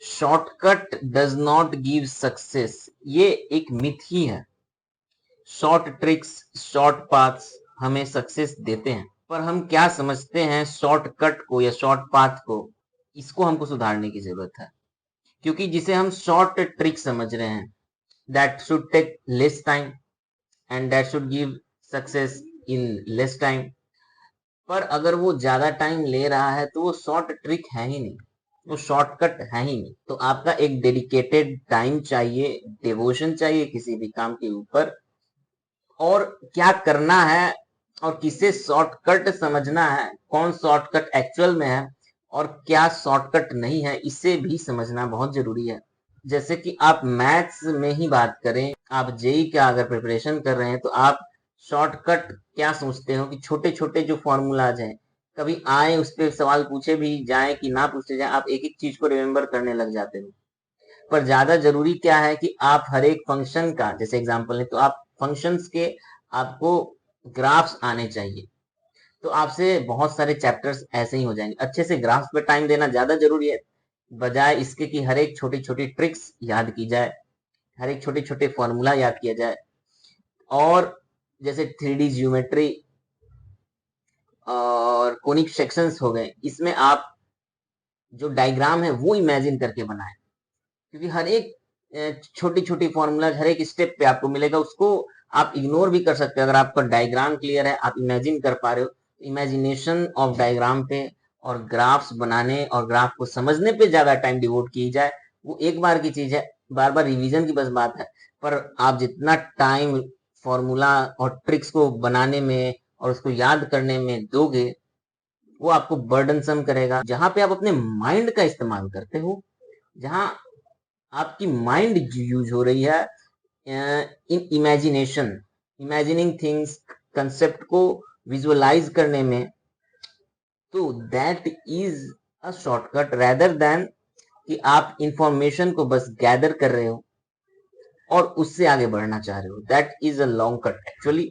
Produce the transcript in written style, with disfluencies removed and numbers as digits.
Shortcut does not give success, ये एक myth ही है। शॉर्ट ट्रिक्स, शॉर्ट पाथ्स हमें सक्सेस देते हैं, पर हम क्या समझते हैं शॉर्टकट को या शॉर्ट पाथ को, इसको हमको सुधारने की जरूरत है। क्योंकि जिसे हम शॉर्ट ट्रिक समझ रहे हैं, that should take less time and that should give success in less time, पर अगर वो ज्यादा टाइम ले रहा है तो वो शॉर्ट ट्रिक है ही नहीं, वो शॉर्टकट है ही नहीं। तो आपका एक डेडिकेटेड टाइम चाहिए, डिवोशन चाहिए किसी भी काम के ऊपर, और क्या करना है और किसे शॉर्टकट समझना है, कौन शॉर्टकट एक्चुअल में है और क्या शॉर्टकट नहीं है, इसे भी समझना बहुत जरूरी है। जैसे कि आप मैथ्स में ही बात करें, आप जेई का अगर प्रिपरेशन कर रहे हैं तो आप शॉर्टकट क्या सोचते हो कि छोटे छोटे जो फॉर्मूलाज हैं, कभी आए उस पर सवाल पूछे भी जाए कि ना पूछे जाए, आप एक एक चीज को रिमेम्बर करने लग जाते हो। पर ज्यादा जरूरी क्या है कि आप हर एक फंक्शन का, जैसे एग्जांपल है तो आप फंक्शंस के आपको ग्राफ्स आने चाहिए, तो आपसे बहुत सारे चैप्टर्स ऐसे ही हो जाएंगे। अच्छे से ग्राफ्स पे टाइम देना ज्यादा जरूरी है, बजाय इसके कि हर एक छोटी छोटी ट्रिक्स याद की जाए, हर एक छोटे छोटे फॉर्मूला याद किया जाए। और जैसे 3D ज्योमेट्री और कोनिक सेक्शंस हो गए, इसमें आप जो डायग्राम है वो इमेजिन करके बनाएं, क्योंकि हर एक छोटी छोटी फॉर्मूला हर एक स्टेप पे आपको मिलेगा, उसको आप इग्नोर भी कर सकते हैं। अगर आपका डायग्राम क्लियर है, आप इमेजिन कर पा रहे हो, इमेजिनेशन ऑफ डायग्राम पे और ग्राफ्स बनाने और ग्राफ को समझने पे ज्यादा टाइम डिवोट की जाए, वो एक बार की चीज है, बार बार रिवीजन की बस बात है। पर आप जितना टाइम फॉर्मूला और ट्रिक्स को बनाने में और उसको याद करने में दोगे, वो आपको बर्डनसम करेगा। जहां पे आप अपने माइंड का इस्तेमाल करते हो, जहां आपकी माइंड यूज हो रही है इन इमेजिनेशन, इमेजिनिंग थिंग्स, कंसेप्ट को विजुअलाइज करने में, तो that is a shortcut rather than कि आप इंफॉर्मेशन को बस गैदर कर रहे हो और उससे आगे बढ़ना चाह रहे हो, that is a long cut actually.